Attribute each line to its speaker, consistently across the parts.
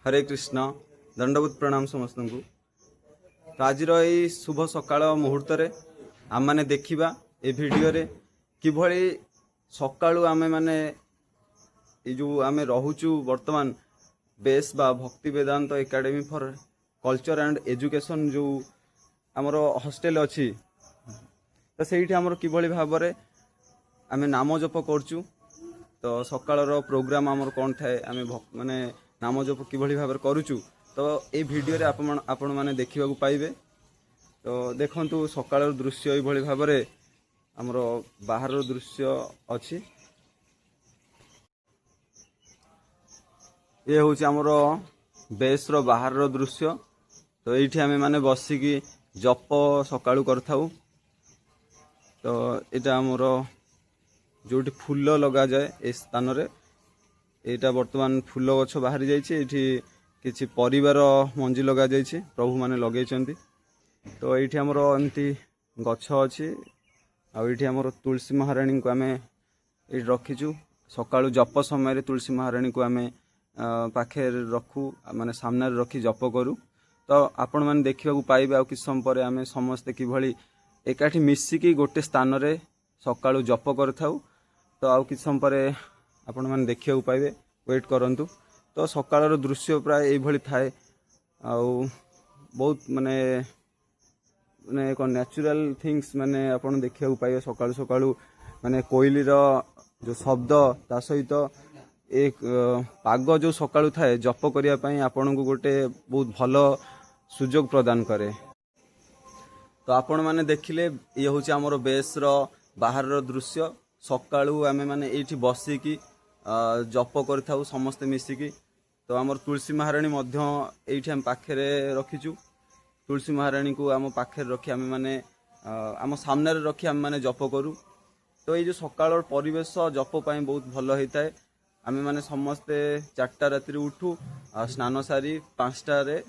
Speaker 1: हरे कृष्ण दंडवत प्रणाम समस्त को। तो आज यही शुभ सकाळ मुहूर्त आम मैंने देखा ए भिडियो किभली सकाळू आमे माने जो आम रोचु वर्तमान बेस बा Bhakti Vedanta academy for culture and education जो आमर हॉस्टेल अच्छी तो सही आमर किभली भाव आम नाम जप करचु। तो सकाळर प्रोग्राम आमर कौन थाए आम माने नाम जप किभली भाव करुचु तो ये भिडियो रे आपण माने देखा पाइबे। तो देखंतु सकाळर दृश्य ये भाव आमर बाहर दृश्य अच्छी ये हूँ आमर बेस रो बाहर दृश्य। तो ये आम मैंने बसिकी जप सकाळू करथाउ। तो यहाँ आमर जो फूल लगा जाए ए स्थान रे एटा वर्तमान फूल गछ बाहरी जाइए किछि परिवार मंजी लगा जाइए प्रभु माने लगे। तो ये आमर एमती गछ अच्छी आठी आमर तुलसी महाराणी को आम ये रखीचु सकाळू जप समय तुलसी महाराणी को आम पाखे रखू माने सामने रखी जप करूँ। तो आपण मैंने देखा पाइबे आ कि समय पर आम समस्ते किभली एकाठी मिसिकी गोटे स्थान रे सकाळू जप करथाउ। तो आउ कि समय पर आपण मैंने देखा पाइबे वेट करंतु। तो सकाळर दृश्य प्राय ये थाए आउ बहुत माने माने एक नेचुरल थिंग्स माने आपण देखा पाइबे सकाळू सकाळू माने कोइलीर जो शब्द ता सहित एक पाग जो सकाळू थाए जप करिया पई आपण को गोटे बहुत भलो सुजोग प्रदान करे। तो आपण माने देखिले ये हूँ आमर बेस रो बाहर रो दृश्य सकाळू आमे माने एठी बसिकी जप करथाउ समस्ते मिसिकी। तो आमर तुलसी महाराणी मध्य एठी हम पाखे रखीचु तुलसी महाराणी को आम पाखे रखी आम माने आम सामने रखी आम माने जप करूँ। तो ये जो सकाळ परिवेश जप पाई बहुत भल होता है। आम माने समस्ते 4टा राति उठू स्नान सारी 5टा रे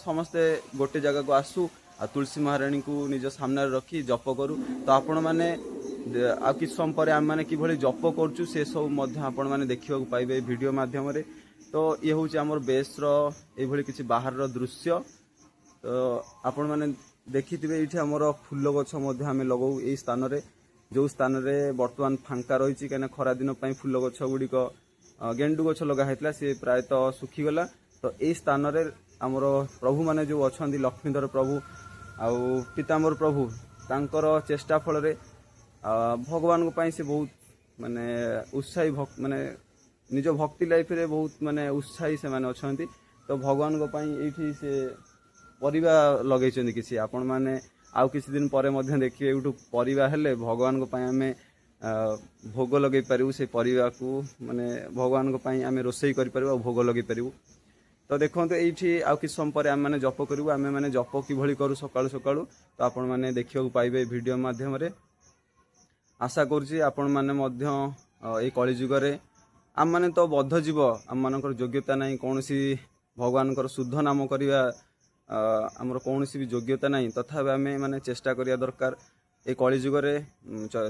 Speaker 1: समस्ते गोटे जगह को आसू आ तुलसी महाराणी को निज सामने रखी जप करूँ। तो आपण माने आ कि समय पर आम मैंने किभली जप करूँ से सब आपण मैंने देखा पाइबे वीडियो माध्यम रे। तो ये हूँ आमर बेस रो किसी बाहर रो दृश्य। तो आपण मैंने देखिथिबे ये आमर फूल गछ आम लगाऊ यही स्थान रे जो स्थान रे वर्तमान फांका रही कहीं खरा दिन फूल गछ गुड़िक गेंडु गछ लगा होता सी प्रायतः सुखीगला। तो यही स्थान रे आमर प्रभु माने जो अच्छा लक्ष्मीधर प्रभु आउ पीताम्बर प्रभु तांकर चेष्टा फल रे भगवान को पाई से बहुत माने उत्साही माने निज भक्ति लाइफ रे बहुत माने उत्साही से माने अछंती। तो भगवान को पाई एठी से परिवा लगे किसी आपण माने आउ किसी दिन पर देखिए यूट्यूब परिवा हेले भगवान को पाई आमे भोग लगे पारू से परिवा को माने भगवान को पाई आमे रोसई करि पारू भोग लगे पारू। तो देखो ये आउ कि समय पर आम मैंने जप करूँ आम मैंने जप किभली करूँ सकाळू सकाळू। तो आपण मैंने देखा पाइबे वीडियो माध्यम रे। आशा करुँची आपण मैंने ये कलिजुग आम मैंने तो बद्ध जीव आम मानकर योग्यता नहीं कौन सी भगवान शुद्ध नाम करवा आमर कौन भी योग्यता नहीं तथापि आम मैंने चेष्टा करिया दरकार। ये कलिजुग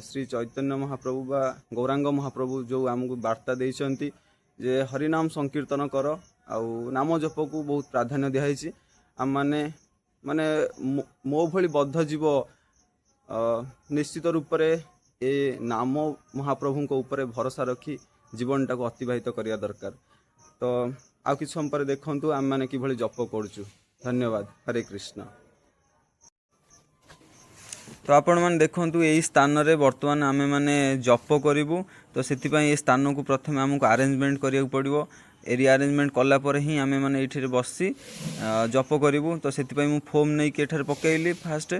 Speaker 1: श्री चैतन्य महाप्रभु बा गौरांग महाप्रभु जो आमको वार्ता देइछंती जे हरिनाम संकीर्तन कर आउ नाम जप को बहुत प्राधान्य दिखाई। आम माने माने मो भली बद्ध जीव निश्चित रूप से ये नाम महाप्रभु को ऊपर भरोसा रखी जीवन टाक अतिबाहित करिया दरकार। तो आउ कि समय पर देखंतु आम माने किभली जप करूचु। धन्यवाद। हरे कृष्ण। तो आपण मैंने देखंतु यही स्थान रे वर्तमान आमे माने जप करिवु। तो सेतिपई ये स्थान को प्रथम आमको अरेंजमेंट करिया पड़िवो। एरिया अरेंजमेंट कला पर ही आमे माने एठी बसी जप करिवु। तो सेतिपई मु फोम नै के एठार पकेइली फास्ट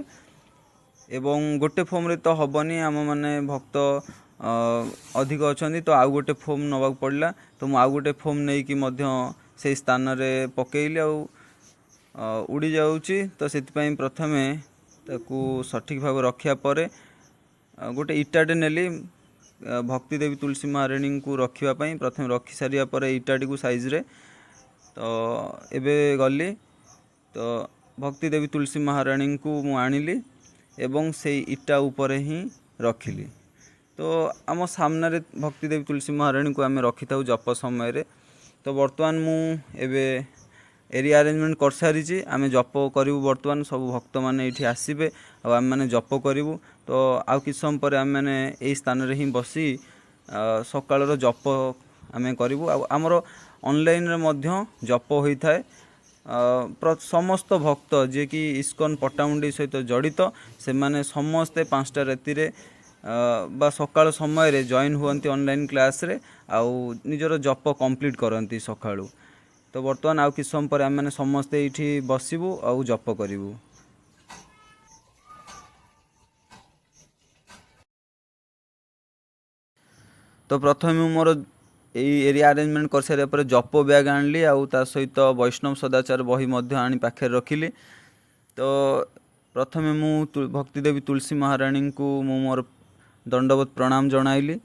Speaker 1: एवं गोटे फोम रे तो हबनी आम माने भक्त अधिक अछंती। तो आउ गोटे फोम नबाक पड़ला। तो मु आउ गोटे फोम नै कि मध्य से स्थान रे पकेइली आ उड़ी जाउची। तो सेतिपई प्रथमे ताकू सठिक भाव रखिया परे गोटे इटाटे नेली भक्ति देवी तुलसी महाराणी को रखापी प्रथम रखी सारिया पर इटाटी को साइज रे। तो एबे गली तो भक्ति देवी तुलसी महाराणी को मु आनिली एवं से इटा ऊपर ही रखिली। तो आम सामने भक्ति देवी तुलसी महाराणी को आम रखी था जप समय रे। तो बर्तमान मु एबे एरिया अरेंजमेंट कर सारी आम जप करूँ बर्तमान सब भक्त मैंने ये आसबे आम मैंने जप करूँ तो आउ कि समय पर आम मैंने यही स्थान रे ही बसी सकाळ जप आम करूँ आमर ऑनलाइन रे मध्य जप होता है समस्त भक्त जे कि इस्कन पट्टामुंडी सहित जड़ित से माने समस्ते 5टा राति बा सकाळ समय रे जॉइन हुअन्ति ऑनलाइन क्लास रे आउ निजर जप कंप्लीट करती सकाळू तो बर्तमान आउ कि समय पर आम मैंने समस्ते ये बसबू आउ जप करूँ। तो प्रथम मोर यही एरिया अरेंजमेंट कर सारे पर जप बैग आणली आउ ता सहित वैष्णव सदाचार बही मध्य आनी पाखे रखिली। तो प्रथम मु भक्तिदेवी तुलसी महाराणी को मु मोर दंडवत प्रणाम जनाइली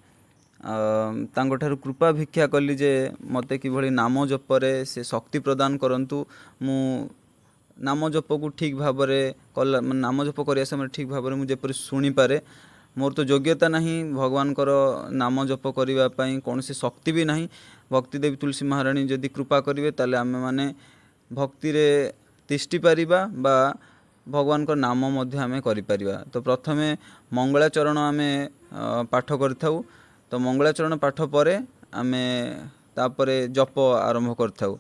Speaker 1: तांगठारु कृपा भिक्षा कली जे मते किभली नाम जपरे से शक्ति प्रदान करंतु मु नाम जप को ठीक भाव नाम जप करिया समय ठीक भाव मुझे शुणी पारे मोर तो योग्यता नहीं भगवान कर नाम जप करने कौन सी शक्ति भी नहीं। भक्तिदेवी तुलसी महाराणी जदि कृपा करेंगे ताले आमे माने भक्ति रे तिष्टि पारिबा बा भगवान को नाम मध्य आमे करि पारिबा। तो प्रथमे मंगलाचरण आमे पाठ करथाउ तो मंगलाचरण पाठ परे आमे तापरे जप आरंभ करथाउ।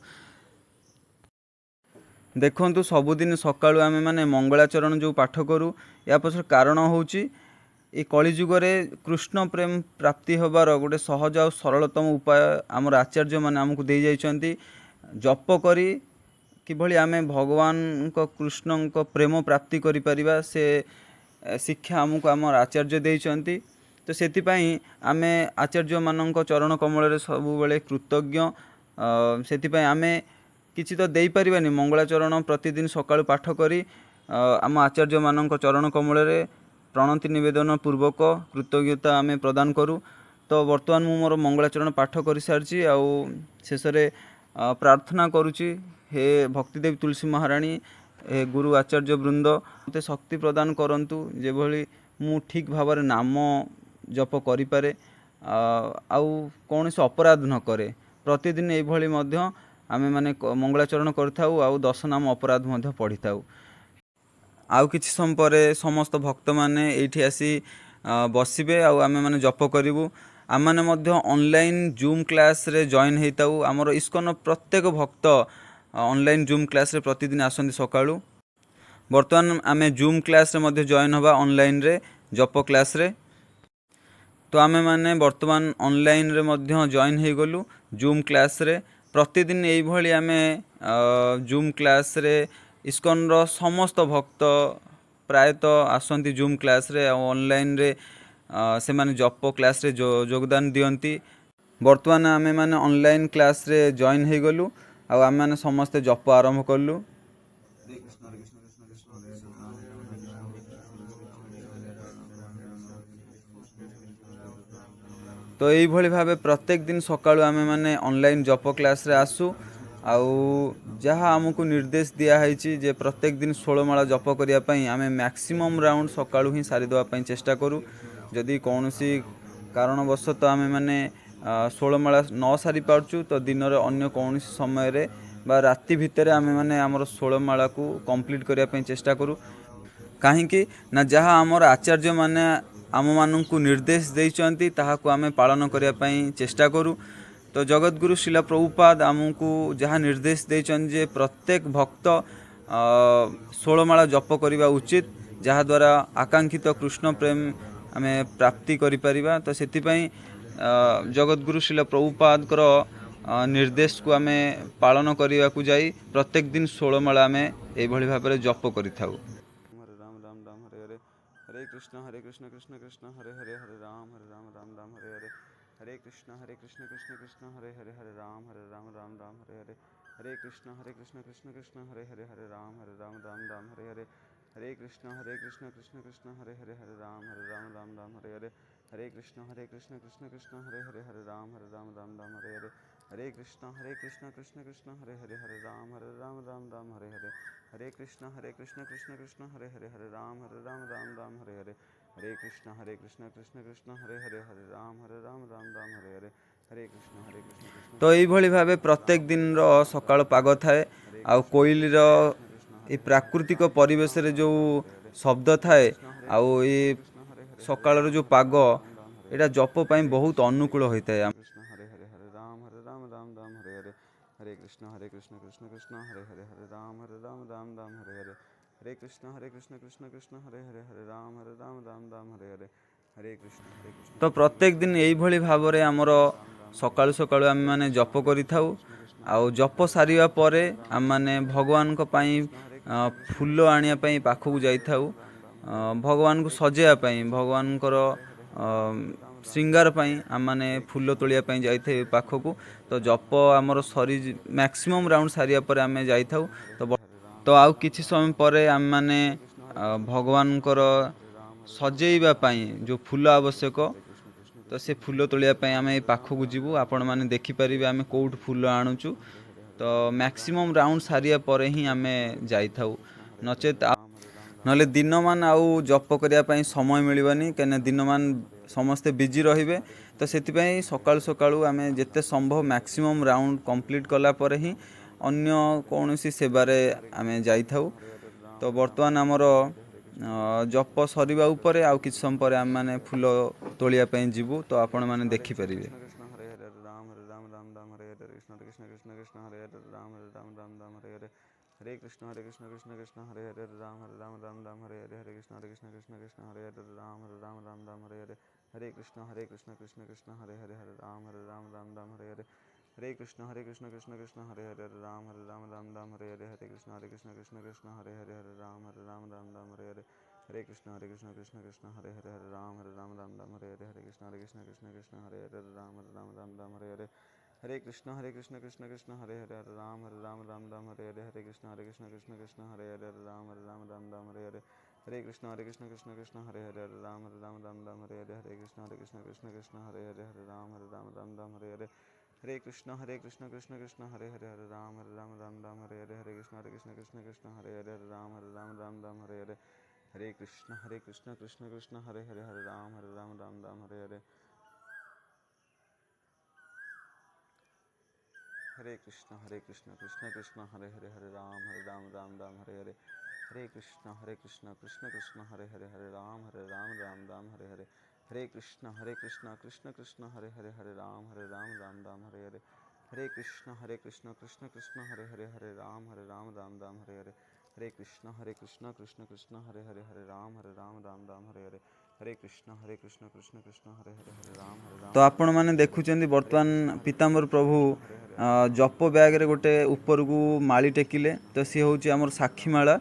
Speaker 1: देखंतु सबुदिन सकाळु आमे माने मंगलाचरण जो पाठ करू या पछर कारण होउची ए कलिजुगरे कृष्ण प्रेम प्राप्ति होबार गोटे सहज और सरलतम उपाय आमर आचार्य माने आमको दे जाइछन्ति जप करी किभली आमे भगवान को कृष्ण को प्रेम प्राप्ति करि परिबा से शिक्षा आमको आमर आचार्य देइछन्ति। तो सेतिपई आमे आचार्य मानक चरण कमल रे सबु बेले कृतज्ञ सेतिपई आमे किछि तो देई परिबानी मंगलाचरण प्रतिदिन सकाळु पाठ करी आम आचार्य मानक चरण कमल रे प्रणति निवेदन पूर्वक कृतज्ञता आमे प्रदान करूँ। तो वर्तमान मु मोर मंगलाचरण पाठ कर सारी आउ शेष प्रार्थना करुच्ची हे भक्तिदेवी तुलसी महाराणी हे गुरु आचार्य वृंद मते शक्ति प्रदान करंतु जेभली मु ठीक भाव नाम जप करिपारे आउ कौन से अपराध न करे प्रतिदिन एभली मध्य आमे माने मंगलाचरण करथाउ आउ 10 नाम अपराध मध्य पढ़िथाउ। आउ किछि समय पर समस्त भक्त माने एठी आसी बसिबे आउ आमे माने जप करिवु। आम माने मध्य ऑनलाइन जूम क्लास रे जॉइन हेताउ आमर इस्कन प्रत्येक भक्त ऑनलाइन जूम क्लास रे प्रतिदिन आसंती सकाळू। वर्तमान आमे जूम क्लास रे मध्य जॉइन होबा ऑनलाइन रे जप क्लास रे। तो आमे माने वर्तमान ऑनलाइन रे मध्य जॉइन हे गलु जूम क्लास रे प्रतिदिन एई भली आमे जूम क्लास रे इस्कन रो समस्त भक्त प्रायतः आसंती जूम क्लास रे ऑनलाइन रे से माने जप क्लास रे योगदान दियंती। वर्तमान आमे माने ऑनलाइन क्लास रे जॉइन हे गलु आ आमे माने समस्त जप आरंभ करलु। तो यही भली भावे प्रत्येक दिन सकाळु आमे माने ऑनलाइन जप क्लास रे आसु आउ जहाँ आमको निर्देश दिया है जे प्रत्येक दिन 16 माला जप करिया पई आमे मैक्सिमम राउंड सकाळु ही सारी देवा पई चेष्टा करू। जदि कौनसी कारणवशत आमे माने 16 माला न सारी पारचु तो दिन रे अन्य कौन समय रे बा राति भितर आमे माने हमर 16 माला को कंप्लीट करिया पई चेष्टा करू। काहेकि ना जहाँ आमर आचार्य माने आम मानू निर्देश देइचंती ताहाकू आमे पालन करिया पई चेष्टा करू। तो जगतगुरु शिला प्रभुपाद आमको जहाँ निर्देश देइचन जे प्रत्येक भक्त 16 माला जप करिबा उचित जहाँ द्वारा आकांक्षित कृष्ण प्रेम आमे प्राप्ति करि परिबा। तो सेति पई जगतगुरु शिला प्रभुपाद कर निर्देश को आमे पालन करिया को जाई प्रत्येक दिन 16 माला आमे एई भली भाबरे जप करिथाउ। हरे कृष्ण कृष्ण कृष्ण हरे हरे हरे राम राम राम हरे हरे हरे कृष्ण कृष्ण कृष्ण हरे हरे हरे राम राम राम हरे हरे हरे कृष्ण कृष्ण कृष्ण हरे हरे हरे राम राम राम हरे हरे हरे कृष्ण कृष्ण कृष्ण हरे हरे हरे राम राम हरे हरे हरे कृष्ण कृष्ण कृष्ण हरे हरे हरे राम राम हरे हरे हरे कृष्ण कृष्ण कृष्ण हरे हरे हरे राम राम हरे हरे हरे कृष्ण कृष्ण कृष्ण हरे हरे हरे राम राम हरे हरे हरे कृष्ण कृष्ण कृष्ण हरे हरे हरे राम राम हरे हरे हरे कृष्ण कृष्ण कृष्ण तो यही भाव प्रत्येक दिन सकाळ पाग थाए आ कोइलीर ये प्राकृतिक परिवेश रे जो शब्द थाए आउ ये सकाळर जो पाग एटा जप ପାଇଁ बहुत अनुकूल होता है। हरे हरे हरे राम राम राम हरे हरे हरे कृष्ण कृष्ण कृष्ण हरे हरे हरे राम राम राम हरे हरे हरे कृष्ण कृष्ण कृष्ण हरे हरे हरे राम राम हरे हरे हरे कृष्ण। तो प्रत्येक दिन यही भाव में आमर सकाळु सकाळु आम मैंने जप करिथाउ आउ जप सारिया परे आम मैंने भगवान को पाई फूल आनिया पाई पाखକୁ जाइथाउ भगवान को सजेया पाई भगवान को श्रृंगार पाई आम मैंने फूल तोलिया पाई जाइथे पाखକୁ तो जप आमर सरी मैक्सिमम राउंड सारिया परे आम जाइथाउ तो आउ किछि समय परे आम मैंने भगवान को सजेइबा पाई जो फूल आवश्यक तो से फूल तोलिया पाई आम पाखକୁ जीवु आपण माने देखि परिबे आम कोउठ फूल आणुचु तो मैक्सिमम राउंड सारिया परे ही आम जाइथाउ नचेत नले दिन मान आउ जप करिया पाई समय मिलबनी कने दिन मान समस्ते बिजी रहिबे तो सेतिपई सकाळु सकाळु आम जेते संभव मैक्सिमम राउंड कंप्लीट कला परे ही अन्य कौनसी सेवारे आम जाइथाउ तो वर्तमान आमर जप सरिबा उपरे आउ किछ समय परे आम माने फूल तोलिया पई जीवु तो आपण माने देखि परिबे। हरे हरे राम राम हरे हरे कृष्ण कृष्ण हरे हरे राम राम हरे हरे हरे कृष्ण कृष्ण हरे हरे राम राम हरे हरे हरे कृष्ण कृष्ण हरे हरे राम राम हरे हरे हरे कृष्ण कृष्ण हरे हरे हरे राम राम हरे हरे हरे कृष्ण कृष्ण हरे हरे राम राम हरे हरे हरे कृष्ण कृष्ण हरे हरे हरे राम राम हरे हरे हरे कृष्ण कृष्ण हरे हरे हरे राम राम हरे हरे हरे कृष्ण कृष्ण हरे हरे राम राम हरे हरे हरे कृष्ण कृष्ण हरे हरे हरे राम राम हरे हरे हरे कृष्ण कृष्ण हरे हरे हरे राम राम हरे हरे हरे कृष्ण कृष्ण हरे हरे हरे राम राम हरे हरे हरे कृष्ण कृष्ण हरे हरे हरे राम राम हरे हरे हरे कृष्ण कृष्ण हरे हरे हरे राम राम हरे हरे हरे कृष्ण कृष्ण हरे हरे हरे राम राम हरे हरे हरे कृष्ण कृष्ण हरे हरे हरे राम राम हरे हरे हरे कृष्ण कृष्ण हरे हरे हरे राम राम हरे हरे हरे कृष्ण कृष्ण हरे हरे हरे राम राम हरे हरे हरे कृष्ण कृष्ण हरे हरे हरे राम राम हरे हरे हरे कृष्ण कृष्ण हरे हरे हरे राम राम हरे हरे हरे कृष्ण कृष्ण हरे हरे हरे राम राम हरे हरे हरे कृष्ण कृष्ण हरे हरे हरे राम। तो आपण माने देखुचंदी वर्तमान पीताम्बर प्रभु जप बैग रे गोटे ऊपर को माली टेकिले तो सी हूँ आमर साक्षी माला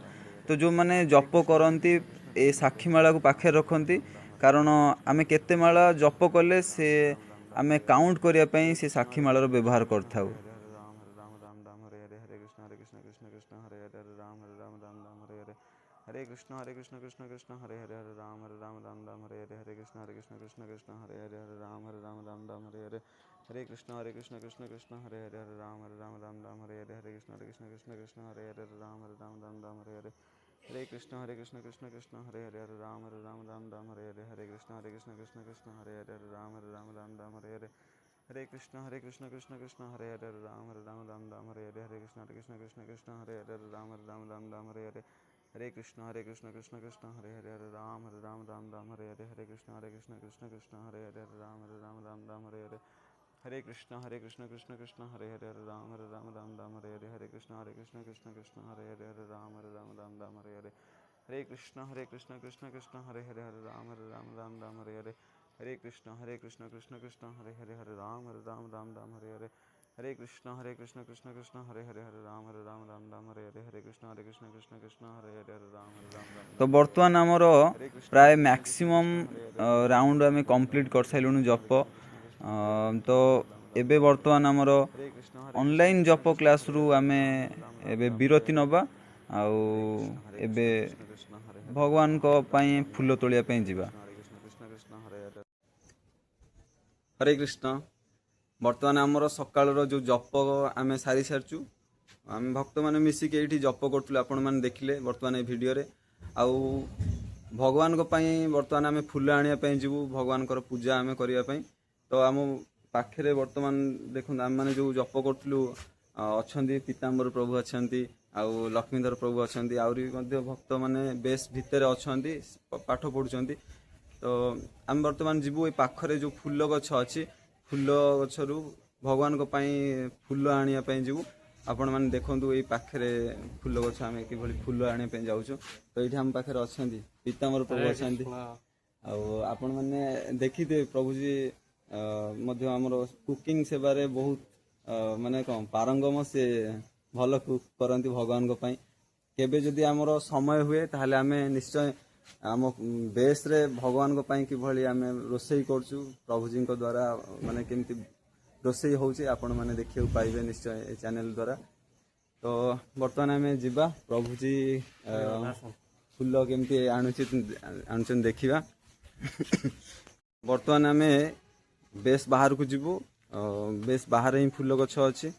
Speaker 1: तो जो मैंने जप करती ए साक्षी माला को पाखे रखती कारण आमे केते माला जप कले से आमे काउंट करने से साक्षी मालार व्यवहार करथाउ। हरे कृष्ण कृष्ण हरे हरे हरे राम हरे हरे हरे कृष्ण कृष्ण हरे हरे हरे राम हरे हरे हरे कृष्ण कृष्ण हरे हरे हरे राम हरे हरे हरे कृष्ण कृष्ण हरे हरे हरे राम हरे हरे हरे कृष्ण कृष्ण हरे हरे हरे राम हरे हरे हरे कृष्ण कृष्ण हरे हरे हरे राम हरे हरे हरे कृष्ण कृष्ण हरे हरे हरे राम हरे हरे हरे कृष्ण कृष्ण हरे हरे हरे राम हरे हरे हरे कृष्ण कृष्ण हरे हरे हरे राम हरे हरे हरे कृष्ण कृष्ण हरे हरे हरे राम हरे हरे हरे कृष्ण कृष्ण हरे हरे हरे राम हरे हरे हरे कृष्ण कृष्ण हरे हरे हरे राम हरे हरे हरे कृष्ण कृष्ण हरे हरे हरे राम हरे हरे हरे कृष्ण कृष्ण हरे हरे हरे राम हरे हरे हरे कृष्ण कृष्ण हरे हरे हरे राम हरे हरे हरे कृष्ण कृष्ण हरे हरे हरे राम। तो वर्तमान आमर प्राय मैक्सिमम राउंड आम कंप्लीट कर साइलुनु जप तो एबे वर्तमान आमर ऑनलाइन जप क्लास रु आमे एबे विरति नबा आउ एबे भगवान को पाई फूल तोलिया पाई जीवा। हरे कृष्ण वर्तमान आमर सकाळ जो जप आम सारी सारचु आम भक्त मैंने मिसिक ये जप करूँ आपण मैंने देखिले वर्तमान भिडियो रे आउ भगवान को पाई वर्तमान आम फूल आने जीवु भगवान पूजा आम करने तो आम ପାଖରେ ବର୍ତ୍ତମାନ ଦେଖନ୍ତୁ ଆମେମାନେ ଯେଉଁ ଜପ କରୁଥିଲୁ ଅଛନ୍ତି ପୀତାମ୍ବର ପ୍ରଭୁ ଅଛନ୍ତି ଆଉ ଲକ୍ଷ୍ମୀଧର ପ୍ରଭୁ ଅଛନ୍ତି ଆହୁରି ମଧ୍ୟ ଭକ୍ତମାନେ ବେଶ ଭିତରେ ଅଛନ୍ତି ପାଠ ପଢ଼ୁଛନ୍ତି। ତ ଆମେ ବର୍ତ୍ତମାନ ଯିବୁ ଏଇ ପାଖରେ ଯେଉଁ ଫୁଲ ଗଛ ଅଛି ଫୁଲ ଗଛରୁ ଭଗବାନଙ୍କ ପାଇଁ ଫୁଲ ଆଣିବା ପାଇଁ ଯିବୁ। ଆପଣମାନେ ଦେଖନ୍ତୁ ଏଇ ପାଖରେ ଫୁଲ ଗଛ ଆମେ କିଭଳି ଫୁଲ ଆଣିବା ପାଇଁ ଯାଉଛୁ। ତ ଏଇଠି ଆମ ପାଖରେ ଅଛନ୍ତି ପୀତାମ୍ବର ପ୍ରଭୁ ଅଛନ୍ତି ଆଉ ଆପଣମାନେ ଦେଖିଥିବେ ପ୍ରଭୁଜୀ ମଧ୍ୟ ଆମର କୁକିଂ ସେବାରେ ବହୁତ ମାନେ କ'ଣ ପାରଙ୍ଗମ ସେ ଭଲ କୁକ୍ କରନ୍ତି ଭଗବାନଙ୍କ ପାଇଁ। କେବେ ଯଦି ଆମର ସମୟ ହୁଏ ତାହେଲେ ଆମେ ନିଶ୍ଚୟ ଆମ ବେଶରେ ଭଗବାନଙ୍କ ପାଇଁ କିଭଳି ଆମେ ରୋଷେଇ କରୁଛୁ ପ୍ରଭୁଜୀଙ୍କ ଦ୍ୱାରା ମାନେ କେମିତି ରୋଷେଇ ହେଉଛି ଆପଣମାନେ ଦେଖିବାକୁ ପାଇବେ ନିଶ୍ଚୟ ଏ ଚ୍ୟାନେଲ ଦ୍ୱାରା। ତ ବର୍ତ୍ତମାନ ଆମେ ଯିବା ପ୍ରଭୁଜୀ ଫୁଲ କେମିତି ଆଣୁଛନ୍ତି ଦେଖିବା। ବର୍ତ୍ତମାନ ଆମେ ବେଶ ବାହାରକୁ ଯିବୁ। ବେଶ ବାହାରେ ହିଁ ଫୁଲ ଗଛ ଅଛି।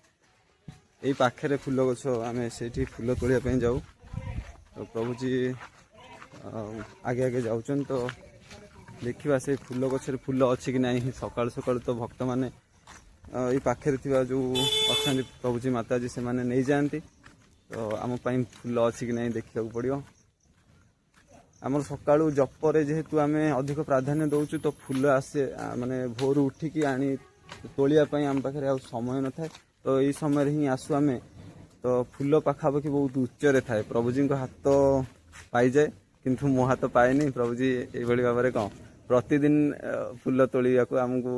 Speaker 1: ଏଇ ପାଖରେ ଫୁଲ ଗଛ ଆମେ ସେଇଠି ଫୁଲ ତୋଳିବା ପାଇଁ ଯାଉ। ପ୍ରଭୁଜୀ ଆଗେ ଆଗେ ଯାଉଛନ୍ତି ତ ଦେଖିବା ସେଇ ଫୁଲ ଗଛରେ ଫୁଲ ଅଛି କି ନାହିଁ। ସକାଳୁ ସକାଳୁ ତ ଭକ୍ତମାନେ ଏଇ ପାଖରେ ଥିବା ଯେଉଁ ଅଛନ୍ତି ପ୍ରଭୁଜୀ ମାତାଜୀ ସେମାନେ ନେଇଯାଆନ୍ତି। ତ ଆମ ପାଇଁ ଫୁଲ ଅଛି କି ନାହିଁ ଦେଖିବାକୁ ପଡ଼ିବ। ଆମର ସକାଳୁ ଜପରେ ଯେହେତୁ ଆମେ ଅଧିକ ପ୍ରାଧାନ୍ୟ ଦେଉଛୁ ତ ଫୁଲ ଆସେ ମାନେ ଭୋରୁ ଉଠିକି ଆଣି ତୋଳିବା ପାଇଁ ଆମ ପାଖରେ ଆଉ ସମୟ ନଥାଏ। ତ ଏଇ ସମୟରେ ହିଁ ଆସୁ ଆମେ। ତ ଫୁଲ ପାଖାପାଖି ବହୁତ ଉଚ୍ଚରେ ଥାଏ। ପ୍ରଭୁଜୀଙ୍କ ହାତ ପାଇଯାଏ କିନ୍ତୁ ମୋ ହାତ ପାଏନି। ପ୍ରଭୁଜୀ ଏଇଭଳି ଭାବରେ କ'ଣ ପ୍ରତିଦିନ ଫୁଲ ତୋଳିବାକୁ ଆମକୁ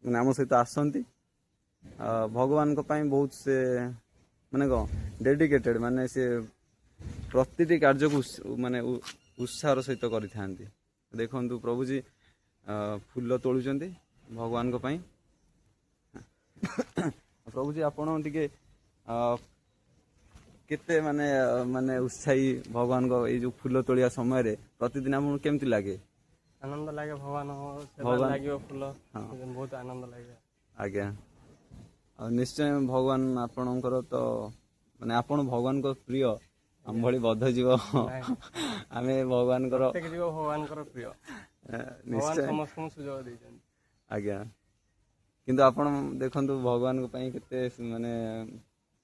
Speaker 1: ମାନେ ଆମ ସହିତ ଆସନ୍ତି। ଭଗବାନଙ୍କ ପାଇଁ ବହୁତ ସେ ମାନେ କ'ଣ ଡେଡିକେଟେଡ୍ ମାନେ ସେ ପ୍ରତିଟି କାର୍ଯ୍ୟକୁ ମାନେ ଉତ୍ସାହର ସହିତ କରିଥାନ୍ତି। ଦେଖନ୍ତୁ ପ୍ରଭୁଜୀ ଫୁଲ ତୋଳୁଛନ୍ତି ଭଗବାନଙ୍କ ପାଇଁ। ପ୍ରଭୁଜୀ ଆପଣ ଟିକେ କେତେ ମାନେ ମାନେ ଉତ୍ସାହୀ ଭଗବାନଙ୍କ ଏଇ ଯେଉଁ ଫୁଲ ତୋଳିବା ସମୟରେ ପ୍ରତିଦିନ ଆପଣଙ୍କୁ କେମିତି ଲାଗେ?
Speaker 2: ଆନନ୍ଦ ଲାଗେ। ଭଗବାନ ଲାଗିବ ଫୁଲ ବହୁତ ଆନନ୍ଦ ଲାଗେ।
Speaker 1: ଆଜ୍ଞା ଆଉ ନିଶ୍ଚୟ ଭଗବାନ ଆପଣଙ୍କର ତ ମାନେ ଆପଣ ଭଗବାନଙ୍କ ପ୍ରିୟ ଆମ ଭଳି ବଦ୍ଧ ଜୀବ ଆମେ ଭଗବାନଙ୍କର
Speaker 2: ଭଗବାନଙ୍କର ପ୍ରିୟ।
Speaker 1: ନିଶ୍ଚୟ
Speaker 2: ସମସ୍ତଙ୍କୁ ସୁଯୋଗ ଦେଇଛନ୍ତି।
Speaker 1: ଆଜ୍ଞା କିନ୍ତୁ ଆପଣ ଦେଖନ୍ତୁ ଭଗବାନଙ୍କ ପାଇଁ କେତେ ମାନେ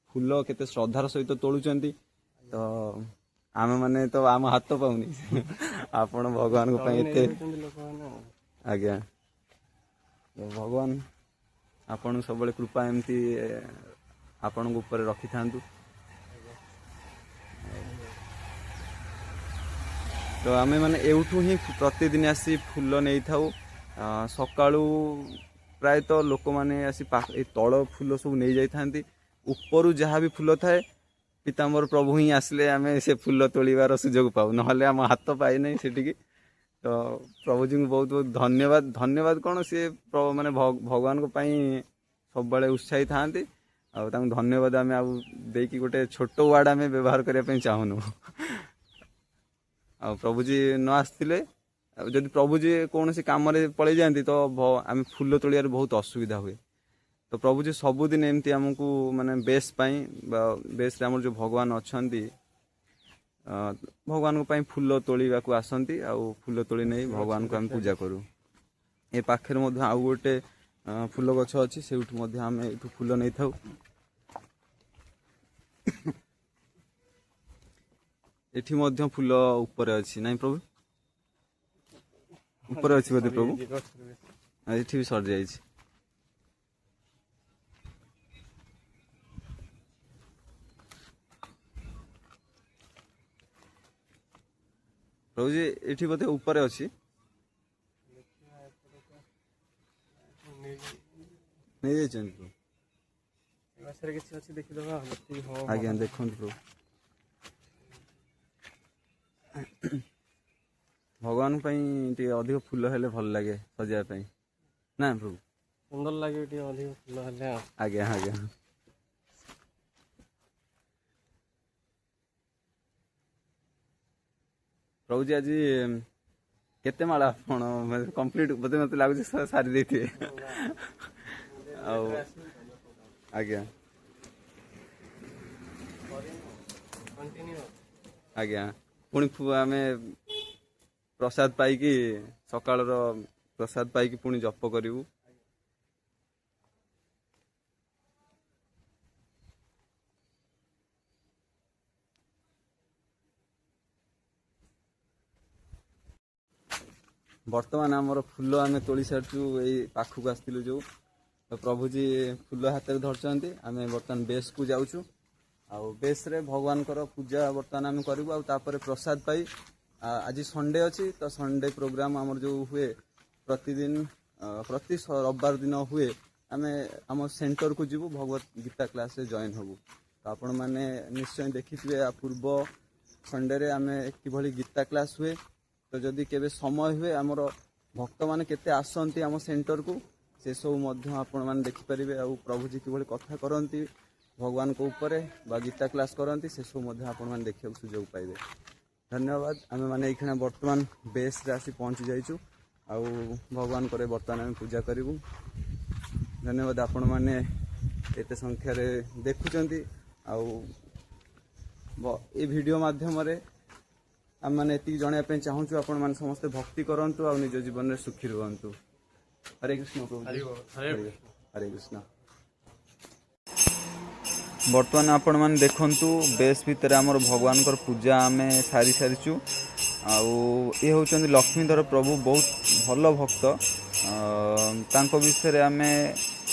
Speaker 1: ଫୁଲ କେତେ ଶ୍ରଦ୍ଧାର ସହିତ ତୋଳୁଛନ୍ତି। ତ ଆମେ ମାନେ ତ ଆମ ହାତ ପାଉନି ଆପଣ ଭଗବାନଙ୍କ ପାଇଁ ଏତେ ଆଜ୍ଞା ଭଗବାନ ଆପଣଙ୍କୁ ସବୁବେଳେ କୃପା ଏମିତି ଆପଣଙ୍କ ଉପରେ ରଖିଥାନ୍ତୁ। ତ ଆମେ ମାନେ ଏଇଠୁ ହିଁ ପ୍ରତିଦିନ ଆସି ଫୁଲ ନେଇଥାଉ। ସକାଳୁ ପ୍ରାୟତଃ ଲୋକମାନେ ଆସି ଏଇ ତଳ ଫୁଲ ସବୁ ନେଇଯାଇଥାନ୍ତି। ଉପରୁ ଯାହା ବି ଫୁଲ ଥାଏ ପୀତାମ୍ବର ପ୍ରଭୁ ହିଁ ଆସିଲେ ଆମେ ସେ ଫୁଲ ତୋଳିବାର ସୁଯୋଗ ପାଉ, ନହେଲେ ଆମ ହାତ ପାଇନାହିଁ ସେଠିକି। ତ ପ୍ରଭୁଜୀଙ୍କୁ ବହୁତ ବହୁତ ଧନ୍ୟବାଦ। ଧନ୍ୟବାଦ କ'ଣ ସିଏ ମାନେ ଭଗବାନଙ୍କ ପାଇଁ ସବୁବେଳେ ଉତ୍ସାହୀ ଥାଆନ୍ତି। ଆଉ ତାଙ୍କୁ ଧନ୍ୟବାଦ ଆମେ ଆଉ ଦେଇକି ଗୋଟେ ଛୋଟ ୱାର୍ଡ଼ ଆମେ ବ୍ୟବହାର କରିବା ପାଇଁ ଚାହୁଁନୁ। ଆଉ ପ୍ରଭୁଜୀ ନ ଆସିଥିଲେ ଯଦି ପ୍ରଭୁଜୀ କୌଣସି କାମରେ ପଳେଇ ଯାଆନ୍ତି ତ ଆମେ ଫୁଲ ତୋଳିବାରେ ବହୁତ ଅସୁବିଧା ହୁଏ। ତ ପ୍ରଭୁଜୀ ସବୁଦିନ ଏମିତି ଆମକୁ ମାନେ ବେଶ ପାଇଁ ବା ବେଶରେ ଆମର ଯେଉଁ ଭଗବାନ ଅଛନ୍ତି ଭଗବାନଙ୍କ ପାଇଁ ଫୁଲ ତୋଳିବାକୁ ଆସନ୍ତି। ଆଉ ଫୁଲ ତୋଳି ନେଇ ଭଗବାନଙ୍କୁ ଆମେ ପୂଜା କରୁ। ଏ ପାଖରେ ମଧ୍ୟ ଆଉ ଗୋଟେ ଫୁଲ ଗଛ ଅଛି, ସେଇଠୁ ମଧ୍ୟ ଆମେ ଏଇଠୁ ଫୁଲ ନେଇଥାଉ। ଏଠି ମଧ୍ୟ ଫୁଲ ଉପରେ ଅଛି ନାଇଁ ପ୍ରଭୁ? ଉପରେ ଅଛି ବୋଧେ ପ୍ରଭୁ? ଏଠି ବି ସରିଯାଇଛି। ପ୍ରଭୁଜୀ ଏଠି ବୋଧେ ଉପରେ ଅଛି? ନେଇଯାଇଛନ୍ତି?
Speaker 2: କିଛି ଅଛି ଦେଖିଦେବା।
Speaker 1: ଆଜ୍ଞା ଦେଖନ୍ତୁ ପ୍ରଭୁ। ଭଗବାନ ପାଇଁ ଟିକେ ଅଧିକ ଫୁଲ ହେଲେ ଭଲ ଲାଗେ ସଜେଇବା ପାଇଁ ନା ପ୍ରଭୁ?
Speaker 2: ସୁନ୍ଦର ଲାଗିବ ଟିକେ ଅଧିକ ଫୁଲ ହେଲେ।
Speaker 1: ଆଜ୍ଞା ଆଜ୍ଞା। ପ୍ରଭୁଜୀ ଆଜି କେତେ ମାଳ ଆପଣ କମ୍ପ୍ଲିଟ୍ ବୋଧେ ମତେ ଲାଗୁଛି ସାରି ଦେଇଥିବେ। ଆଉ ଆଜ୍ଞା ଆଜ୍ଞା ପୁଣି ଆମେ ପ୍ରସାଦ ପାଇକି ସକାଳର ପ୍ରସାଦ ପାଇକି ପୁଣି ଜପ କରିବୁ। ବର୍ତ୍ତମାନ ଆମର ଫୁଲ ଆମେ ତୋଳି ସାରିଛୁ, ଏଇ ପାଖକୁ ଆସିଥିଲୁ ଯୋଉ, ତ ପ୍ରଭୁଜୀ ଫୁଲ ହାତରେ ଧରିଛନ୍ତି। ଆମେ ବର୍ତ୍ତମାନ ବେଶକୁ ଯାଉଛୁ, ଆଉ ବେଶରେ ଭଗବାନଙ୍କର ପୂଜା ବର୍ତ୍ତମାନ ଆମେ କରିବୁ। ଆଉ ତାପରେ ପ୍ରସାଦ ପାଇ ଆଜି ସଣ୍ଡେ ଅଛି, ତ ସଣ୍ଡେ ପ୍ରୋଗ୍ରାମ ଆମର ଯୋଉ ହୁଏ ପ୍ରତିଦିନ ପ୍ରତି ରବିବାର ଦିନ ହୁଏ, ଆମେ ଆମ ସେଣ୍ଟରକୁ ଯିବୁ, ଭଗବତ ଗୀତା କ୍ଲାସରେ ଜଏନ୍ ହେବୁ। ତ ଆପଣମାନେ ନିଶ୍ଚୟ ଦେଖିଥିବେ ଆ ପୂର୍ବ ସଣ୍ଡେରେ ଆମେ କିଭଳି ଗୀତା କ୍ଲାସ ହୁଏ। ତ ଯଦି କେବେ ସମୟ ହୁଏ ଆମର ଭକ୍ତମାନେ କେତେ ଆସନ୍ତି ଆମ ସେଣ୍ଟରକୁ, ସେସବୁ ମଧ୍ୟ ଆପଣମାନେ ଦେଖିପାରିବେ। ଆଉ ପ୍ରଭୁଜୀ କିଭଳି କଥା କରନ୍ତି ଭଗବାନଙ୍କ ଉପରେ ବା ଗୀତା କ୍ଲାସ କରନ୍ତି, ସେସବୁ ମଧ୍ୟ ଆପଣମାନେ ଦେଖିବାକୁ ସୁଯୋଗ ପାଇବେ। ଧନ୍ୟବାଦ। ଆମେମାନେ ଏଇକ୍ଷିଣା ବର୍ତ୍ତମାନ ବେଶରେ ଆସି ପହଞ୍ଚି ଯାଇଛୁ, ଆଉ ଭଗବାନଙ୍କର ବର୍ତ୍ତମାନ ଆମେ ପୂଜା କରିବୁ। ଧନ୍ୟବାଦ ଆପଣମାନେ ଏତେ ସଂଖ୍ୟାରେ ଦେଖୁଛନ୍ତି। ଆଉ এই ଭିଡ଼ିଓ ମାଧ୍ୟମରେ ଆମେମାନେ ଏତିକି ଜଣାଇବା ପାଇଁ ଚାହୁଁଛୁ, ଆପଣମାନେ ସମସ୍ତେ ଭକ୍ତି କରନ୍ତୁ ଆଉ ନିଜ ଜୀବନରେ ସୁଖୀ ରୁହନ୍ତୁ। ହରେ କୃଷ୍ଣ ପ୍ରଭୁ, ହରେ କୃଷ୍ଣ। ବର୍ତ୍ତମାନ ଆପଣମାନେ ଦେଖନ୍ତୁ ବେଶ ଭିତରେ ଆମର ଭଗବାନଙ୍କର ପୂଜା ଆମେ ସାରିଛୁ। ଆଉ ଇଏ ହେଉଛନ୍ତି ଲକ୍ଷ୍ମୀଧର ପ୍ରଭୁ, ବହୁତ ଭଲ ଭକ୍ତ। ତାଙ୍କ ବିଷୟରେ ଆମେ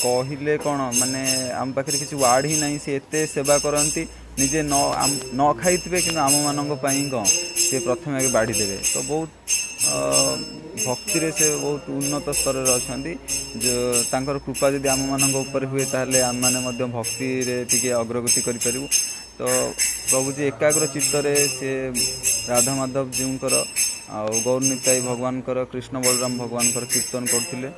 Speaker 1: କହିଲେ କ'ଣ, ମାନେ ଆମ ପାଖରେ କିଛି ୱାର୍ଡ଼ ହିଁ ନାହିଁ। ସେ ଏତେ ସେବା କରନ୍ତି, ନିଜେ ନ ଖାଇଥିବେ କିନ୍ତୁ ଆମମାନଙ୍କ ପାଇଁ କ'ଣ ସେ ପ୍ରଥମେ ଆଗେ ବାଢ଼ି ଦେବେ। ତ ବହୁତ ଭକ୍ତିରେ ସେ ବହୁତ ଉନ୍ନତ ସ୍ତରରେ ଅଛନ୍ତି। ତାଙ୍କର କୃପା ଯଦି ଆମମାନଙ୍କ ଉପରେ ହୁଏ ତାହେଲେ ଆମମାନେ ମଧ୍ୟ ଭକ୍ତିରେ ଟିକେ ଅଗ୍ରଗତି କରିପାରିବୁ। ତ ପ୍ରଭୁଜୀ ଏକାଗ୍ର ଚିତ୍ତରେ ସେ ରାଧାମାଧବ ଜୀଉଙ୍କର ଆଉ ଗୌରନିତାଇ ଭଗବାନଙ୍କର, କୃଷ୍ଣ ବଳରାମ ଭଗବାନଙ୍କର କୀର୍ତ୍ତନ କରୁଥିଲେ।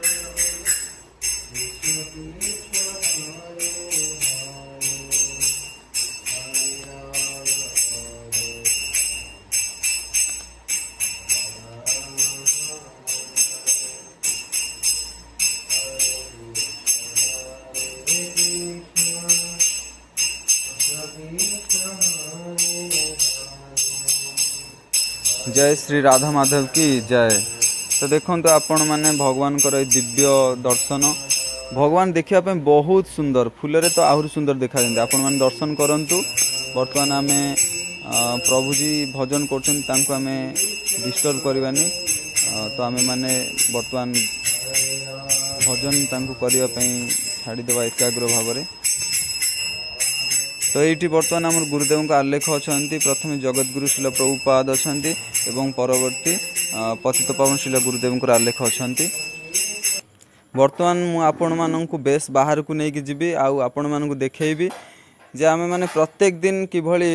Speaker 1: जय श्री राधा माधव की जय। तो देखो आपण मैंने भगवान ए दिव्य दर्शन, भगवान देखा बहुत सुंदर, फूल तो आहरी सुंदर देखा आपण मैंने दर्शन करूँ। बर्तमान आम प्रभुजी भजन कर डिस्टर्ब करवानी, तो आम मैंने बर्तमान भजन करने छाड़देवा एकाग्र भाव में। तो ये बर्तमान आम गुरुदेव का आलेख अच्छा, प्रथम जगतगुरु शिल प्रभुपाद अच्छा एवं परवर्ती पतित पावन शिल गुरुदेव आलेख अच्छा। बर्तमान मु आपण मानू बेस बाहर को लेकिन जीवी, आपण मानू देखी जे आम मैंने प्रत्येक दिन किभली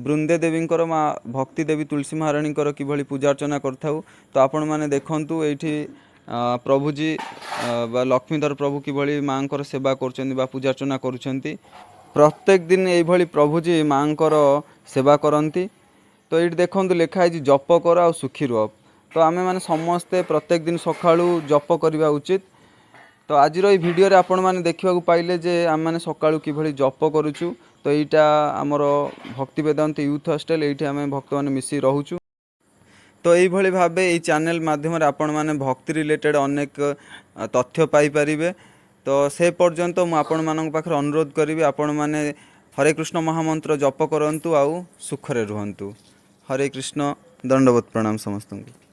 Speaker 1: बृंदे देवी माँ भक्ति देवी तुलसी महाराणी किभली पूजा अर्चना करूँ। तो आपण मैंने देखूँ ये प्रभुजी लक्ष्मीधर प्रभु किभली माँ सेवा कर पूजा अर्चना करुँच। प्रत्येक दिन ये प्रभुजी माँ सेवा करती। तो ये देखो लिखाई जप कर आ सुखी रुह। तो आम मैंने समस्ते प्रत्येक दिन सकाळू जप करवा उचित। तो आज भिडियो रे आपण मैंने देखा पाइले जे आम मैंने सकाळू किभली जप करुचु। तो यहाँ आमर भक्ति वेदांत यूथ हॉस्टल, ये आम भक्त मैंने मिसी रोचु। तो ये भाव ये चैनल माध्यम आपण मैंने भक्ति रिलेटेड अनेक तथ्य पाइपर। तो से पर्यंत मुझे पाखे अनुरोध करी आपण मैंने हरे कृष्ण महामंत्र जप करूँ आउ सुखरे रुहतु। हरे कृष्ण, दंडवत प्रणाम समस्त को।